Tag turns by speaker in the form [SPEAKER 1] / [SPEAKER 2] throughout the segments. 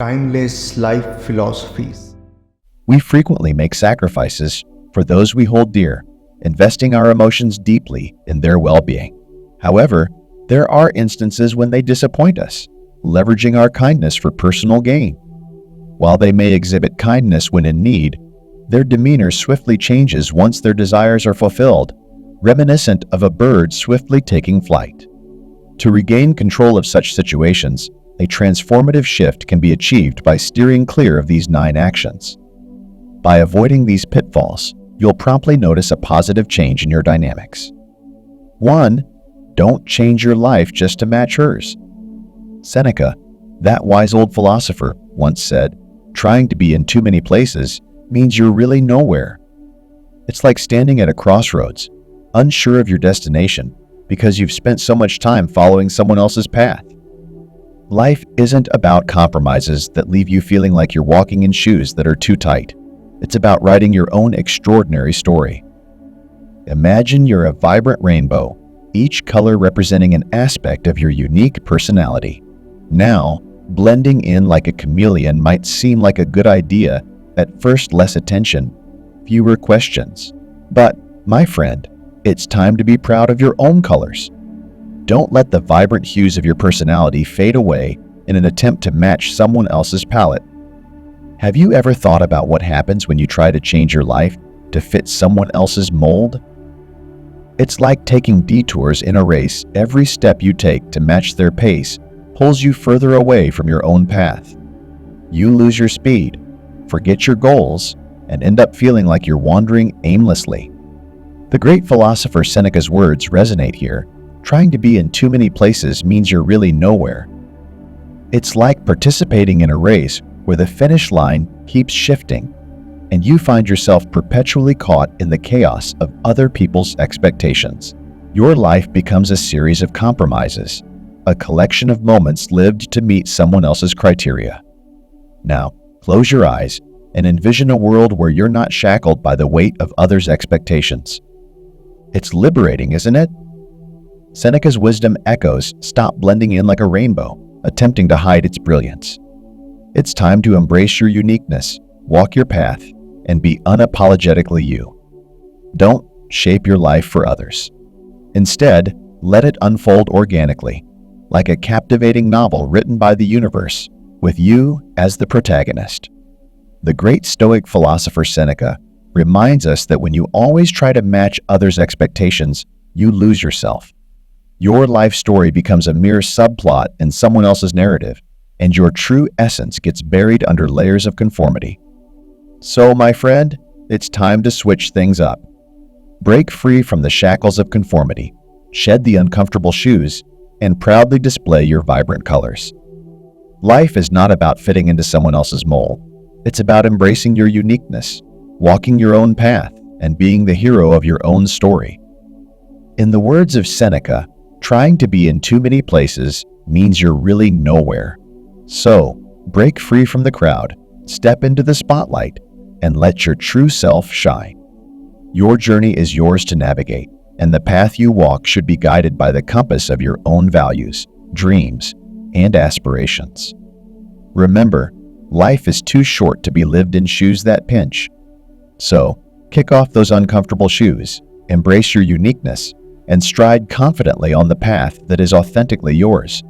[SPEAKER 1] Timeless life philosophies.
[SPEAKER 2] We frequently make sacrifices for those we hold dear, investing our emotions deeply in their well-being. However, there are instances when they disappoint us, leveraging our kindness for personal gain. While they may exhibit kindness when in need, their demeanor swiftly changes once their desires are fulfilled, reminiscent of a bird swiftly taking flight. To regain control of such situations, a transformative shift can be achieved by steering clear of these 9 actions. By avoiding these pitfalls, you'll promptly notice a positive change in your dynamics. 1. Don't change your life just to match hers. Seneca, that wise old philosopher, once said, "Trying to be in too many places means you're really nowhere." It's like standing at a crossroads, unsure of your destination because you've spent so much time following someone else's path. Life isn't about compromises that leave you feeling like you're walking in shoes that are too tight. It's about writing your own extraordinary story. Imagine you're a vibrant rainbow, each color representing an aspect of your unique personality. Now, blending in like a chameleon might seem like a good idea, at first less attention, fewer questions. But, my friend, it's time to be proud of your own colors. Don't let the vibrant hues of your personality fade away in an attempt to match someone else's palette. Have you ever thought about what happens when you try to change your life to fit someone else's mold? It's like taking detours in a race. Every step you take to match their pace pulls you further away from your own path. You lose your speed, forget your goals, and end up feeling like you're wandering aimlessly. The great philosopher Seneca's words resonate here. Trying to be in too many places means you're really nowhere. It's like participating in a race where the finish line keeps shifting, and you find yourself perpetually caught in the chaos of other people's expectations. Your life becomes a series of compromises, a collection of moments lived to meet someone else's criteria. Now, close your eyes and envision a world where you're not shackled by the weight of others' expectations. It's liberating, isn't it? Seneca's wisdom echoes, stop blending in like a rainbow, attempting to hide its brilliance. It's time to embrace your uniqueness, walk your path, and be unapologetically you. Don't shape your life for others. Instead, let it unfold organically, like a captivating novel written by the universe, with you as the protagonist. The great Stoic philosopher Seneca reminds us that when you always try to match others' expectations, you lose yourself. Your life story becomes a mere subplot in someone else's narrative, and your true essence gets buried under layers of conformity. So, my friend, it's time to switch things up. Break free from the shackles of conformity, shed the uncomfortable shoes, and proudly display your vibrant colors. Life is not about fitting into someone else's mold. It's about embracing your uniqueness, walking your own path, and being the hero of your own story. In the words of Seneca, trying to be in too many places means you're really nowhere. So, break free from the crowd, step into the spotlight, and let your true self shine. Your journey is yours to navigate, and the path you walk should be guided by the compass of your own values, dreams, and aspirations. Remember, life is too short to be lived in shoes that pinch. So, kick off those uncomfortable shoes, embrace your uniqueness, and stride confidently on the path that is authentically yours.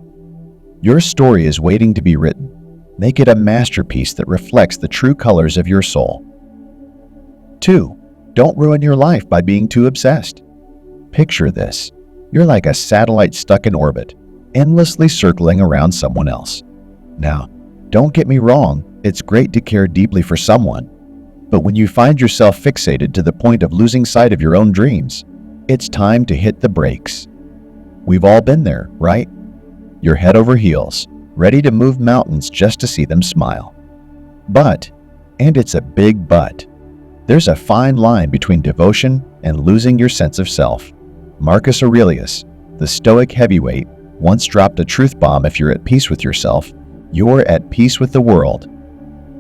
[SPEAKER 2] Your story is waiting to be written. Make it a masterpiece that reflects the true colors of your soul. 2. Don't ruin your life by being too obsessed. Picture this. You're like a satellite stuck in orbit, endlessly circling around someone else. Now, don't get me wrong, it's great to care deeply for someone, but when you find yourself fixated to the point of losing sight of your own dreams, it's time to hit the brakes. We've all been there, right? You're head over heels, ready to move mountains just to see them smile. But, and it's a big but, there's a fine line between devotion and losing your sense of self. Marcus Aurelius, the Stoic heavyweight, once dropped a truth bomb: if you're at peace with yourself, you're at peace with the world.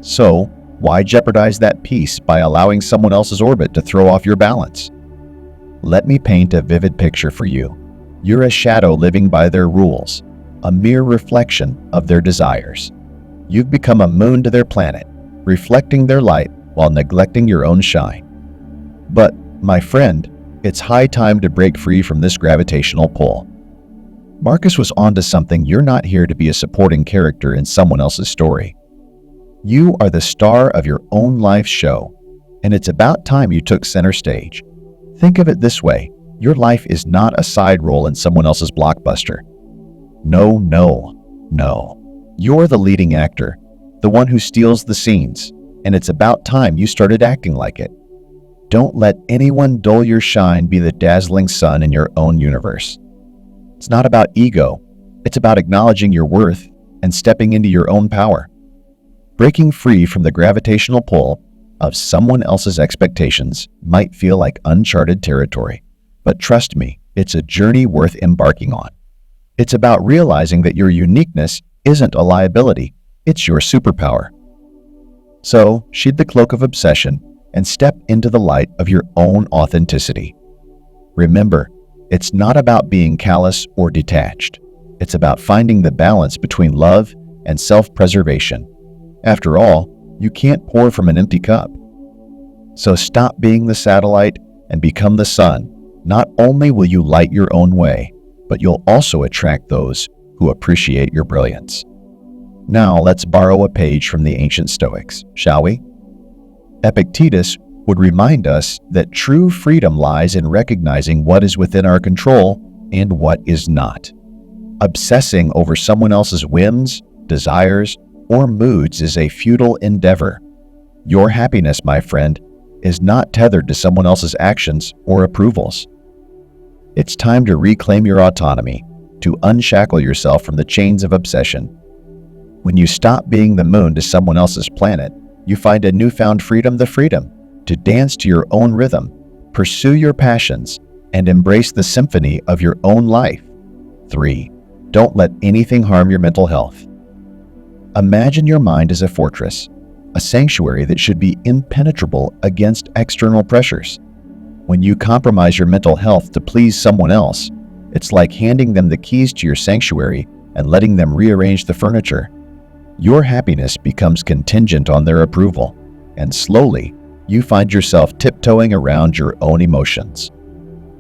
[SPEAKER 2] So, why jeopardize that peace by allowing someone else's orbit to throw off your balance? Let me paint a vivid picture for you. You're a shadow living by their rules, a mere reflection of their desires. You've become a moon to their planet, reflecting their light while neglecting your own shine. But, my friend, it's high time to break free from this gravitational pull. Marcus was onto something. You're not here to be a supporting character in someone else's story. You are the star of your own life show, and it's about time you took center stage. Think of it this way: your life is not a side role in someone else's blockbuster. No. You're the leading actor, the one who steals the scenes, and it's about time you started acting like it. Don't let anyone dull your shine. Be the dazzling sun in your own universe. It's not about ego. It's about acknowledging your worth and stepping into your own power. Breaking free from the gravitational pull of someone else's expectations might feel like uncharted territory, but trust me, it's a journey worth embarking on. It's about realizing that your uniqueness isn't a liability, it's your superpower. So, shed the cloak of obsession and step into the light of your own authenticity. Remember, it's not about being callous or detached. It's about finding the balance between love and self-preservation. After all, you can't pour from an empty cup. So stop being the satellite and become the sun. Not only will you light your own way, but you'll also attract those who appreciate your brilliance. Now let's borrow a page from the ancient Stoics, shall we? Epictetus would remind us that true freedom lies in recognizing what is within our control and what is not. Obsessing over someone else's whims, desires, or moods is a futile endeavor. Your happiness, my friend, is not tethered to someone else's actions or approvals. It's time to reclaim your autonomy, to unshackle yourself from the chains of obsession. When you stop being the moon to someone else's planet, you find a newfound freedom, the freedom to dance to your own rhythm, pursue your passions, and embrace the symphony of your own life. 3. Don't let anything harm your mental health. Imagine your mind as a fortress, a sanctuary that should be impenetrable against external pressures. When you compromise your mental health to please someone else, it's like handing them the keys to your sanctuary and letting them rearrange the furniture. Your happiness becomes contingent on their approval, and slowly, you find yourself tiptoeing around your own emotions.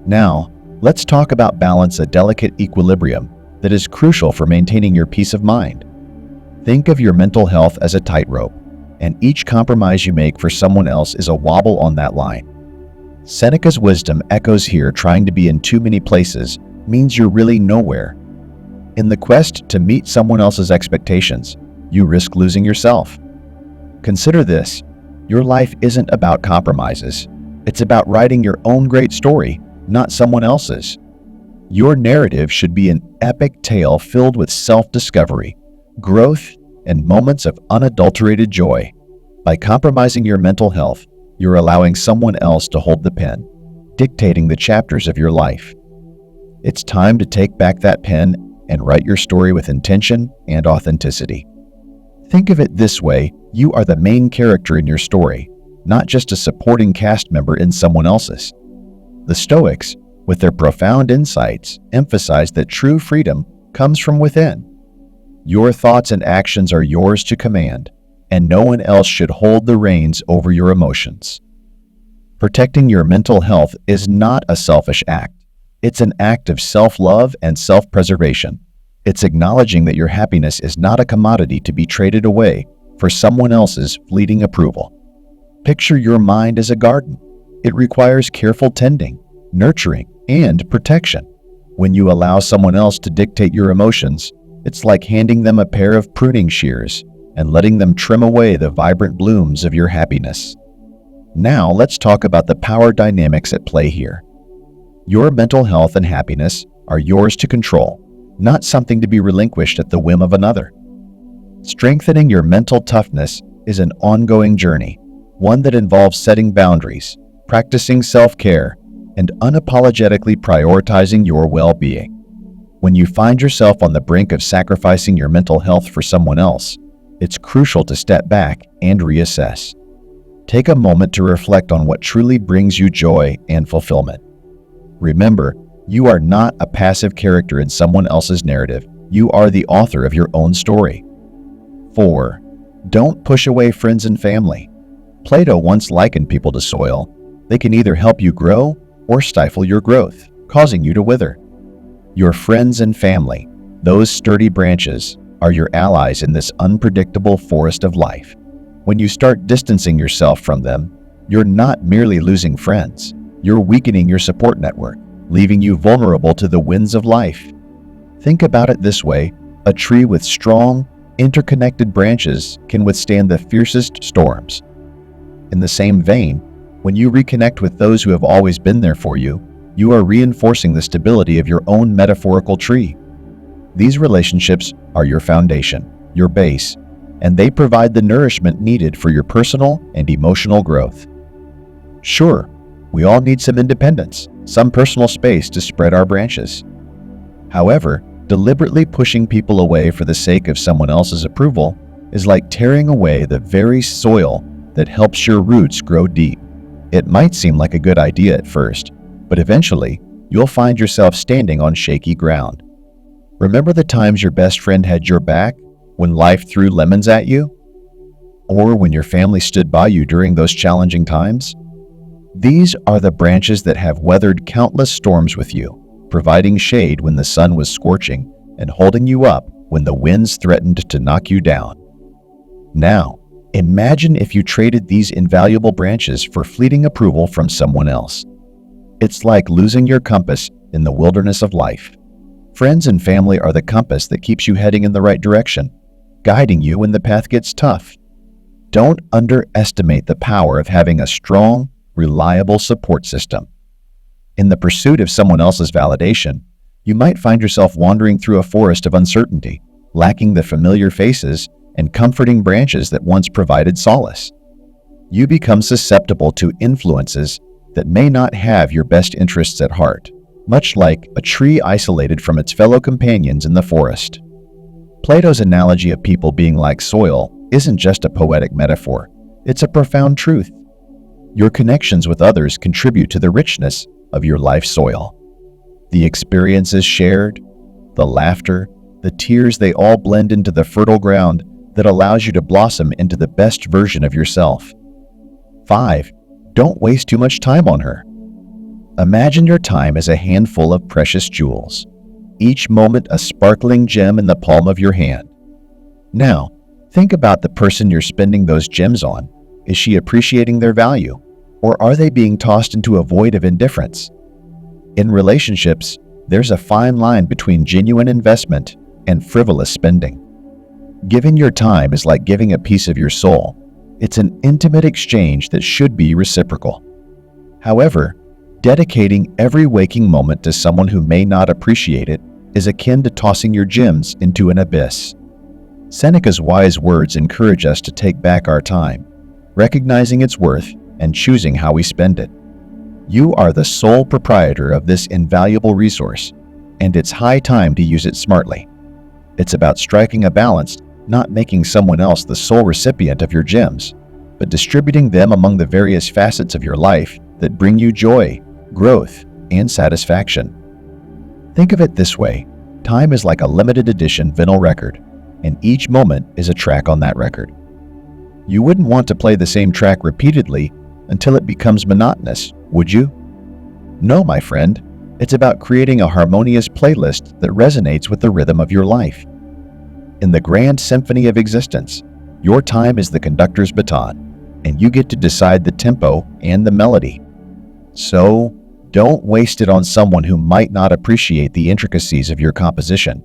[SPEAKER 2] Now, let's talk about balance, a delicate equilibrium that is crucial for maintaining your peace of mind. Think of your mental health as a tightrope, and each compromise you make for someone else is a wobble on that line. Seneca's wisdom echoes here: trying to be in too many places means you're really nowhere. In the quest to meet someone else's expectations, you risk losing yourself. Consider this: your life isn't about compromises. It's about writing your own great story, not someone else's. Your narrative should be an epic tale filled with self-discovery, growth, and moments of unadulterated joy. By compromising your mental health, you're allowing someone else to hold the pen, dictating the chapters of your life. It's time to take back that pen and write your story with intention and authenticity. Think of it this way: you are the main character in your story, not just a supporting cast member in someone else's. The Stoics, with their profound insights, emphasize that true freedom comes from within. Your thoughts and actions are yours to command, and no one else should hold the reins over your emotions. Protecting your mental health is not a selfish act. It's an act of self-love and self-preservation. It's acknowledging that your happiness is not a commodity to be traded away for someone else's fleeting approval. Picture your mind as a garden. It requires careful tending, nurturing, and protection. When you allow someone else to dictate your emotions, it's like handing them a pair of pruning shears and letting them trim away the vibrant blooms of your happiness. Now let's talk about the power dynamics at play here. Your mental health and happiness are yours to control, not something to be relinquished at the whim of another. Strengthening your mental toughness is an ongoing journey, one that involves setting boundaries, practicing self-care, and unapologetically prioritizing your well-being. When you find yourself on the brink of sacrificing your mental health for someone else, it's crucial to step back and reassess. Take a moment to reflect on what truly brings you joy and fulfillment. Remember, you are not a passive character in someone else's narrative. You are the author of your own story. 4. Don't push away friends and family. Plato once likened people to soil. They can either help you grow or stifle your growth, causing you to wither. Your friends and family, those sturdy branches, are your allies in this unpredictable forest of life. When you start distancing yourself from them, you're not merely losing friends, you're weakening your support network, leaving you vulnerable to the winds of life. Think about it this way: a tree with strong, interconnected branches can withstand the fiercest storms. In the same vein, when you reconnect with those who have always been there for you, you are reinforcing the stability of your own metaphorical tree. These relationships are your foundation, your base, and they provide the nourishment needed for your personal and emotional growth. Sure, we all need some independence, some personal space to spread our branches. However, deliberately pushing people away for the sake of someone else's approval is like tearing away the very soil that helps your roots grow deep. It might seem like a good idea at first, but eventually, you'll find yourself standing on shaky ground. Remember the times your best friend had your back when life threw lemons at you? Or when your family stood by you during those challenging times? These are the branches that have weathered countless storms with you, providing shade when the sun was scorching and holding you up when the winds threatened to knock you down. Now, imagine if you traded these invaluable branches for fleeting approval from someone else. It's like losing your compass in the wilderness of life. Friends and family are the compass that keeps you heading in the right direction, guiding you when the path gets tough. Don't underestimate the power of having a strong, reliable support system. In the pursuit of someone else's validation, you might find yourself wandering through a forest of uncertainty, lacking the familiar faces and comforting branches that once provided solace. You become susceptible to influences that may not have your best interests at heart, much like a tree isolated from its fellow companions in the forest. Plato's analogy of people being like soil isn't just a poetic metaphor, it's a profound truth. Your connections with others contribute to the richness of your life soil. The experiences shared, the laughter, the tears, they all blend into the fertile ground that allows you to blossom into the best version of yourself. 5. Don't waste too much time on her. Imagine your time as a handful of precious jewels, each moment a sparkling gem in the palm of your hand. Now, think about the person you're spending those gems on. Is she appreciating their value, or are they being tossed into a void of indifference? In relationships, there's a fine line between genuine investment and frivolous spending. Giving your time is like giving a piece of your soul. It's an intimate exchange that should be reciprocal. However, dedicating every waking moment to someone who may not appreciate it is akin to tossing your gems into an abyss. Seneca's wise words encourage us to take back our time, recognizing its worth and choosing how we spend it. You are the sole proprietor of this invaluable resource, and it's high time to use it smartly. It's about striking a balance, not making someone else the sole recipient of your gems, but distributing them among the various facets of your life that bring you joy, growth, and satisfaction. Think of it this way: time is like a limited edition vinyl record, and each moment is a track on that record. You wouldn't want to play the same track repeatedly until it becomes monotonous, would you? No, my friend. It's about creating a harmonious playlist that resonates with the rhythm of your life. In the grand symphony of existence, your time is the conductor's baton, and you get to decide the tempo and the melody. So, don't waste it on someone who might not appreciate the intricacies of your composition.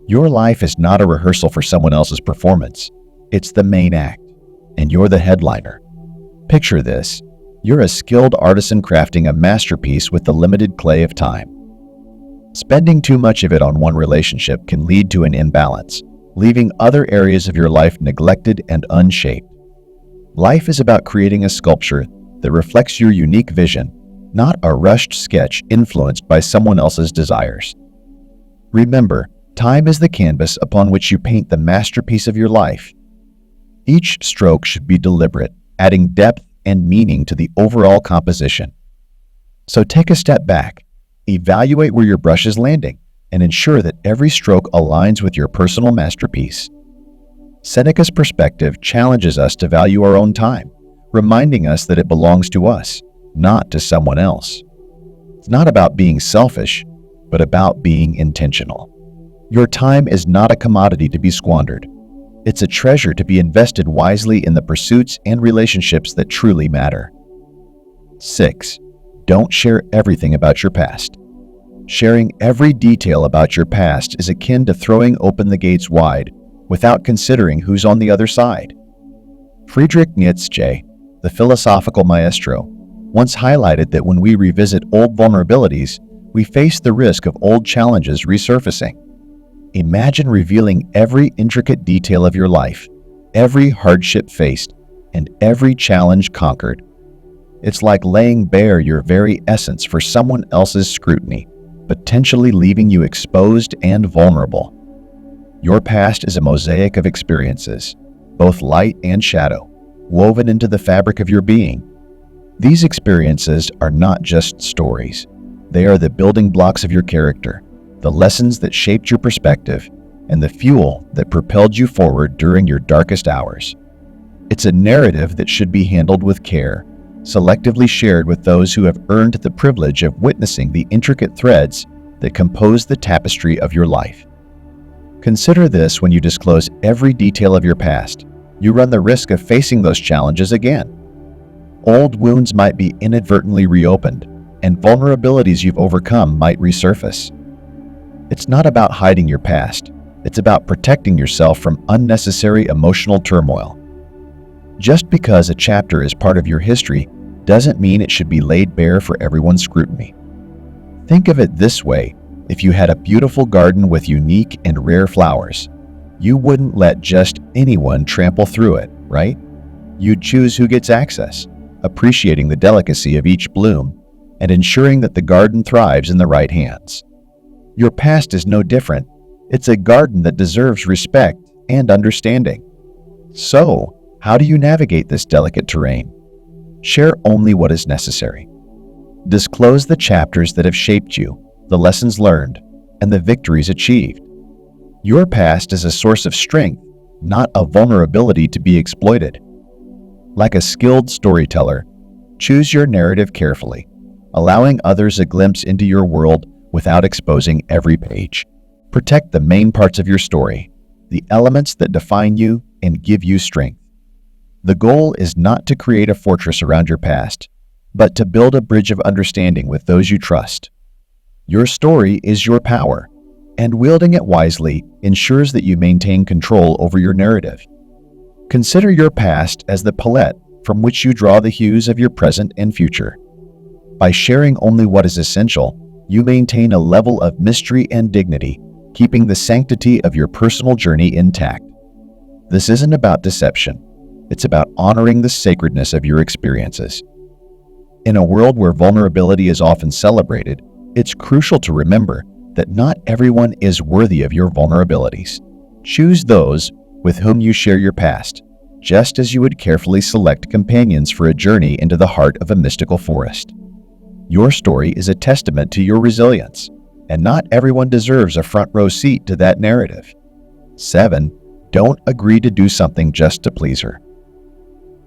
[SPEAKER 2] Your life is not a rehearsal for someone else's performance. It's the main act, and you're the headliner. Picture this: you're a skilled artisan crafting a masterpiece with the limited clay of time. Spending too much of it on one relationship can lead to an imbalance, leaving other areas of your life neglected and unshaped. Life is about creating a sculpture that reflects your unique vision, not a rushed sketch influenced by someone else's desires. Remember, time is the canvas upon which you paint the masterpiece of your life. Each stroke should be deliberate, adding depth and meaning to the overall composition. So take a step back, evaluate where your brush is landing, and ensure that every stroke aligns with your personal masterpiece. Seneca's perspective challenges us to value our own time, reminding us that it belongs to us, not to someone else. It's not about being selfish, but about being intentional. Your time is not a commodity to be squandered. It's a treasure to be invested wisely in the pursuits and relationships that truly matter. 6. Don't share everything about your past. Sharing every detail about your past is akin to throwing open the gates wide without considering who's on the other side. Friedrich Nietzsche, the philosophical maestro, once highlighted that when we revisit old vulnerabilities, we face the risk of old challenges resurfacing. Imagine revealing every intricate detail of your life, every hardship faced, and every challenge conquered. It's like laying bare your very essence for someone else's scrutiny, potentially leaving you exposed and vulnerable. Your past is a mosaic of experiences, both light and shadow, woven into the fabric of your being. These experiences are not just stories. They are the building blocks of your character, the lessons that shaped your perspective, and the fuel that propelled you forward during your darkest hours. It's a narrative that should be handled with care, selectively shared with those who have earned the privilege of witnessing the intricate threads that compose the tapestry of your life. Consider this: when you disclose every detail of your past, you run the risk of facing those challenges again. Old wounds might be inadvertently reopened, and vulnerabilities you've overcome might resurface. It's not about hiding your past. It's about protecting yourself from unnecessary emotional turmoil. Just because a chapter is part of your history doesn't mean it should be laid bare for everyone's scrutiny. Think of it this way: if you had a beautiful garden with unique and rare flowers, you wouldn't let just anyone trample through it, right? You'd choose who gets access, appreciating the delicacy of each bloom and ensuring that the garden thrives in the right hands. Your past is no different. It's a garden that deserves respect and understanding. So, how do you navigate this delicate terrain? Share only what is necessary. Disclose the chapters that have shaped you, the lessons learned, and the victories achieved. Your past is a source of strength, not a vulnerability to be exploited. Like a skilled storyteller, choose your narrative carefully, allowing others a glimpse into your world without exposing every page. Protect the main parts of your story, the elements that define you and give you strength. The goal is not to create a fortress around your past, but to build a bridge of understanding with those you trust. Your story is your power, and wielding it wisely ensures that you maintain control over your narrative. Consider your past as the palette from which you draw the hues of your present and future. By sharing only what is essential, you maintain a level of mystery and dignity, keeping the sanctity of your personal journey intact. This isn't about deception. It's about honoring the sacredness of your experiences. In a world where vulnerability is often celebrated, it's crucial to remember that not everyone is worthy of your vulnerabilities. Choose those with whom you share your past, just as you would carefully select companions for a journey into the heart of a mystical forest. Your story is a testament to your resilience, and not everyone deserves a front-row seat to that narrative. 7. Don't agree to do something just to please her.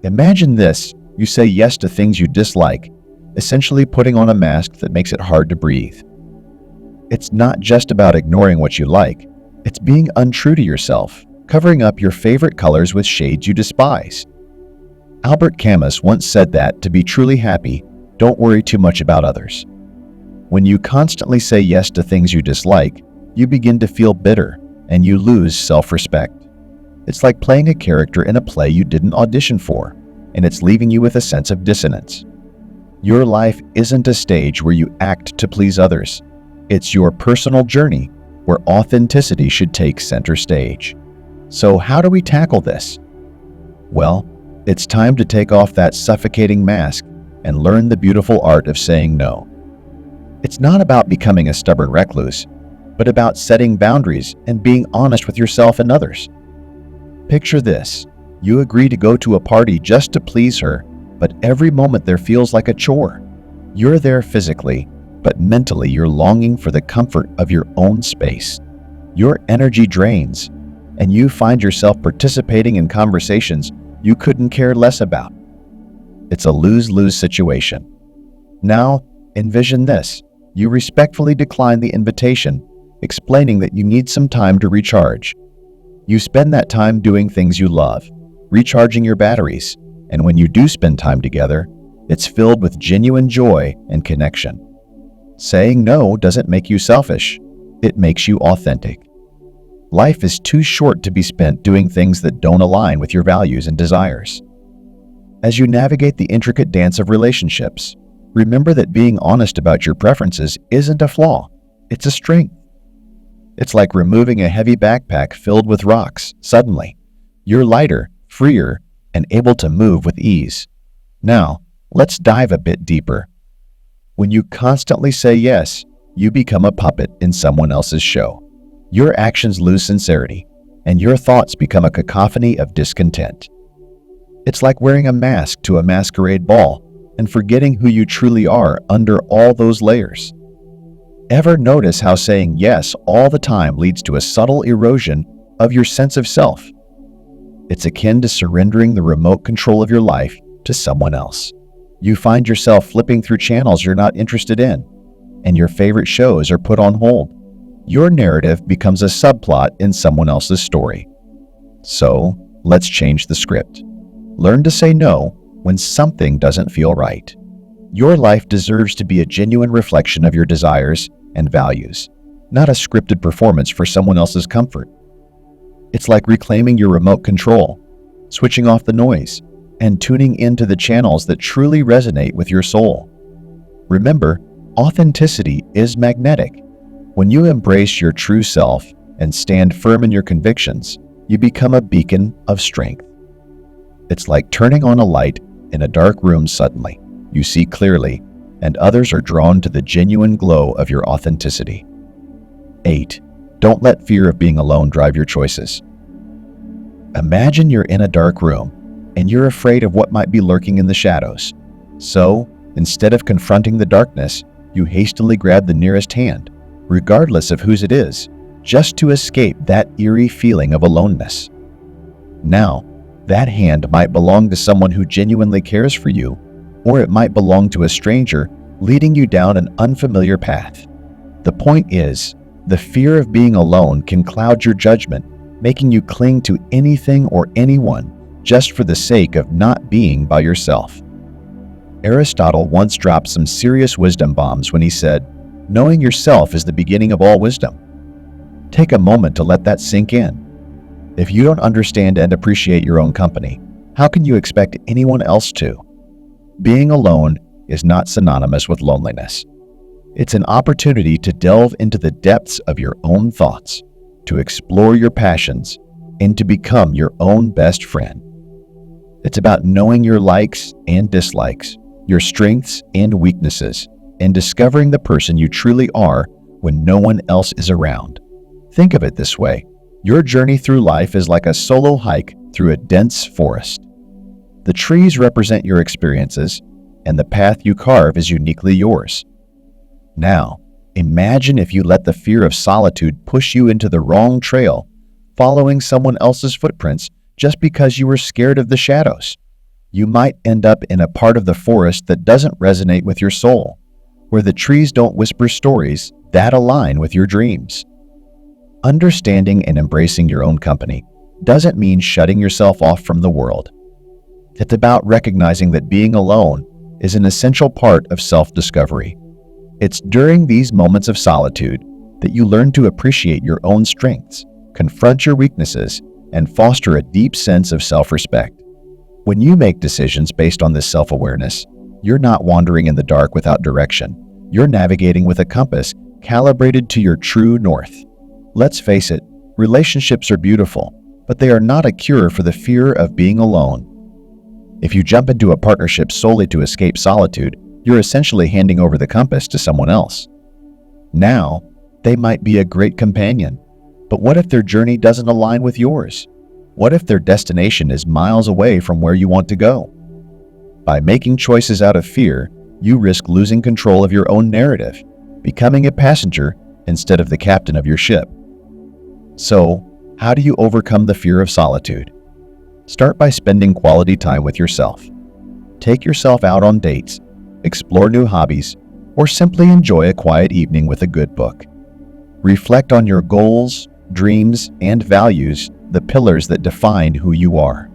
[SPEAKER 2] Imagine this: you say yes to things you dislike, essentially putting on a mask that makes it hard to breathe. It's not just about ignoring what you like, it's being untrue to yourself, covering up your favorite colors with shades you despise. Albert Camus once said that, to be truly happy, don't worry too much about others. When you constantly say yes to things you dislike, you begin to feel bitter and you lose self-respect. It's like playing a character in a play you didn't audition for, and it's leaving you with a sense of dissonance. Your life isn't a stage where you act to please others. It's your personal journey where authenticity should take center stage. So how do we tackle this? Well, it's time to take off that suffocating mask and learn the beautiful art of saying no. It's not about becoming a stubborn recluse, but about setting boundaries and being honest with yourself and others. Picture this: you agree to go to a party just to please her, but every moment there feels like a chore. You're there physically, but mentally you're longing for the comfort of your own space. Your energy drains, and you find yourself participating in conversations you couldn't care less about. It's a lose-lose situation. Now, envision this. You respectfully decline the invitation, explaining that you need some time to recharge. You spend that time doing things you love, recharging your batteries, and when you do spend time together, it's filled with genuine joy and connection. Saying no doesn't make you selfish, it makes you authentic. Life is too short to be spent doing things that don't align with your values and desires. As you navigate the intricate dance of relationships, remember that being honest about your preferences isn't a flaw, it's a strength. It's like removing a heavy backpack filled with rocks. Suddenly, you're lighter, freer, and able to move with ease. Now, let's dive a bit deeper. When you constantly say yes, you become a puppet in someone else's show. Your actions lose sincerity, and your thoughts become a cacophony of discontent. It's like wearing a mask to a masquerade ball and forgetting who you truly are under all those layers. Ever notice how saying yes all the time leads to a subtle erosion of your sense of self? It's akin to surrendering the remote control of your life to someone else. You find yourself flipping through channels you're not interested in, and your favorite shows are put on hold. Your narrative becomes a subplot in someone else's story. So, let's change the script. Learn to say no when something doesn't feel right. Your life deserves to be a genuine reflection of your desires and values, not a scripted performance for someone else's comfort. It's like reclaiming your remote control, switching off the noise, and tuning into the channels that truly resonate with your soul. Remember, authenticity is magnetic. When you embrace your true self and stand firm in your convictions, you become a beacon of strength. It's like turning on a light in a dark room suddenly. You see clearly, and others are drawn to the genuine glow of your authenticity. 8. Don't let fear of being alone drive your choices. Imagine you're in a dark room, and you're afraid of what might be lurking in the shadows. So, instead of confronting the darkness, you hastily grab the nearest hand, regardless of whose it is, just to escape that eerie feeling of aloneness. Now, that hand might belong to someone who genuinely cares for you, or it might belong to a stranger leading you down an unfamiliar path. The point is, the fear of being alone can cloud your judgment, making you cling to anything or anyone just for the sake of not being by yourself. Aristotle once dropped some serious wisdom bombs when he said, "Knowing yourself is the beginning of all wisdom." Take a moment to let that sink in. If you don't understand and appreciate your own company, how can you expect anyone else to? Being alone is not synonymous with loneliness. It's an opportunity to delve into the depths of your own thoughts, to explore your passions, and to become your own best friend. It's about knowing your likes and dislikes, your strengths and weaknesses, and discovering the person you truly are when no one else is around. Think of it this way. Your journey through life is like a solo hike through a dense forest. The trees represent your experiences, and the path you carve is uniquely yours. Now, imagine if you let the fear of solitude push you into the wrong trail, following someone else's footprints just because you were scared of the shadows. You might end up in a part of the forest that doesn't resonate with your soul, where the trees don't whisper stories that align with your dreams. Understanding and embracing your own company doesn't mean shutting yourself off from the world. It's about recognizing that being alone is an essential part of self-discovery. It's during these moments of solitude that you learn to appreciate your own strengths, confront your weaknesses, and foster a deep sense of self-respect. When you make decisions based on this self-awareness, you're not wandering in the dark without direction. You're navigating with a compass calibrated to your true north. Let's face it, relationships are beautiful, but they are not a cure for the fear of being alone. If you jump into a partnership solely to escape solitude, you're essentially handing over the compass to someone else. Now, they might be a great companion, but what if their journey doesn't align with yours? What if their destination is miles away from where you want to go? By making choices out of fear, you risk losing control of your own narrative, becoming a passenger instead of the captain of your ship. So, How do you overcome the fear of solitude? Start by spending quality time with yourself. Take yourself out on dates, explore new hobbies, or simply enjoy a quiet evening with a good book. Reflect on your goals, dreams, and values, the pillars that define who you are.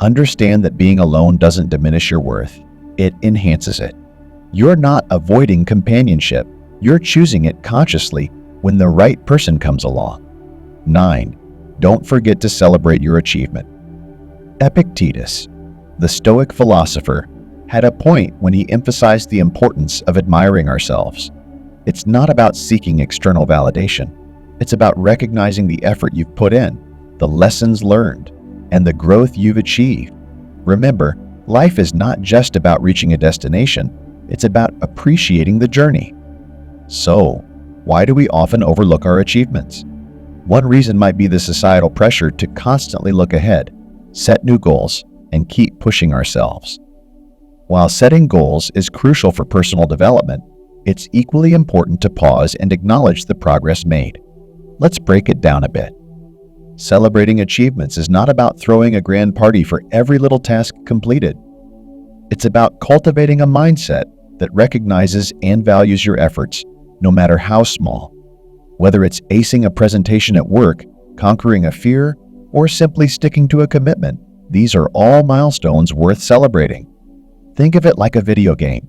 [SPEAKER 2] Understand that being alone doesn't diminish your worth, it enhances it. You're not avoiding companionship, you're choosing it consciously when the right person comes along. 9. Don't forget to celebrate your achievement. Epictetus, the Stoic philosopher, had a point when he emphasized the importance of admiring ourselves. It's not about seeking external validation. It's about recognizing the effort you've put in, the lessons learned, and the growth you've achieved. Remember, life is not just about reaching a destination, it's about appreciating the journey. So, why do we often overlook our achievements? One reason might be the societal pressure to constantly look ahead, set new goals, and keep pushing ourselves. While setting goals is crucial for personal development, it's equally important to pause and acknowledge the progress made. Let's break it down a bit. Celebrating achievements is not about throwing a grand party for every little task completed. It's about cultivating a mindset that recognizes and values your efforts, no matter how small. Whether it's acing a presentation at work, conquering a fear, or simply sticking to a commitment, these are all milestones worth celebrating. Think of it like a video game.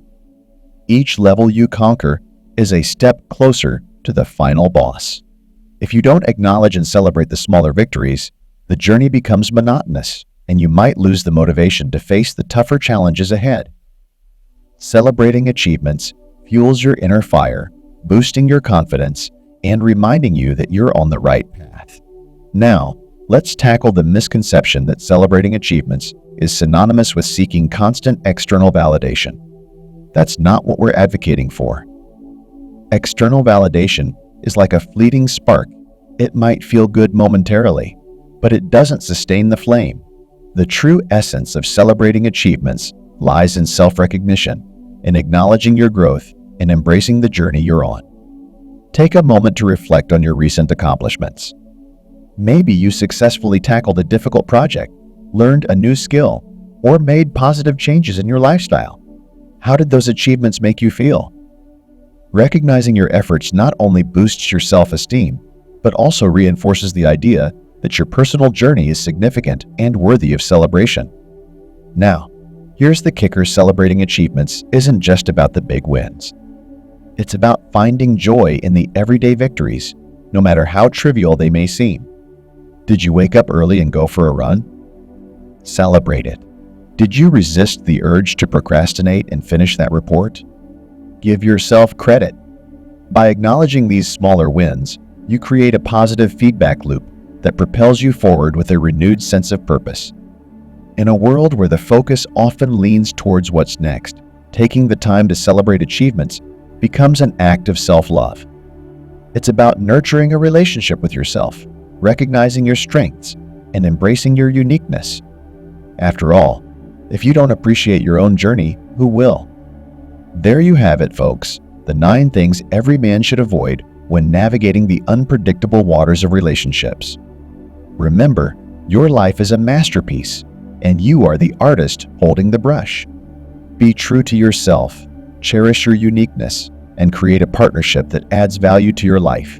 [SPEAKER 2] Each level you conquer is a step closer to the final boss. If you don't acknowledge and celebrate the smaller victories, the journey becomes monotonous, and you might lose the motivation to face the tougher challenges ahead. Celebrating achievements fuels your inner fire, boosting your confidence, and reminding you that you're on the right path. Now, let's tackle the misconception that celebrating achievements is synonymous with seeking constant external validation. That's not what we're advocating for. External validation is like a fleeting spark. It might feel good momentarily, but it doesn't sustain the flame. The true essence of celebrating achievements lies in self-recognition, in acknowledging your growth, and embracing the journey you're on. Take a moment to reflect on your recent accomplishments. Maybe you successfully tackled a difficult project, learned a new skill, or made positive changes in your lifestyle. How did those achievements make you feel? Recognizing your efforts not only boosts your self-esteem, but also reinforces the idea that your personal journey is significant and worthy of celebration. Now, here's the kicker: celebrating achievements isn't just about the big wins. It's about finding joy in the everyday victories, no matter how trivial they may seem. Did you wake up early and go for a run? Celebrate it. Did you resist the urge to procrastinate and finish that report? Give yourself credit. By acknowledging these smaller wins, you create a positive feedback loop that propels you forward with a renewed sense of purpose. In a world where the focus often leans towards what's next, taking the time to celebrate achievements becomes an act of self-love. It's about nurturing a relationship with yourself, recognizing your strengths, and embracing your uniqueness. After all, if you don't appreciate your own journey, who will? There you have it, folks, the 9 things every man should avoid when navigating the unpredictable waters of relationships. Remember, your life is a masterpiece, and you are the artist holding the brush. Be true to yourself, cherish your uniqueness, and create a partnership that adds value to your life.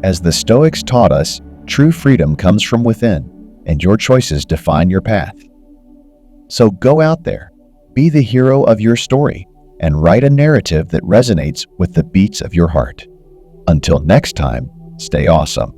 [SPEAKER 2] As the Stoics taught us, true freedom comes from within, and your choices define your path. So go out there, be the hero of your story, and write a narrative that resonates with the beats of your heart. Until next time, stay awesome.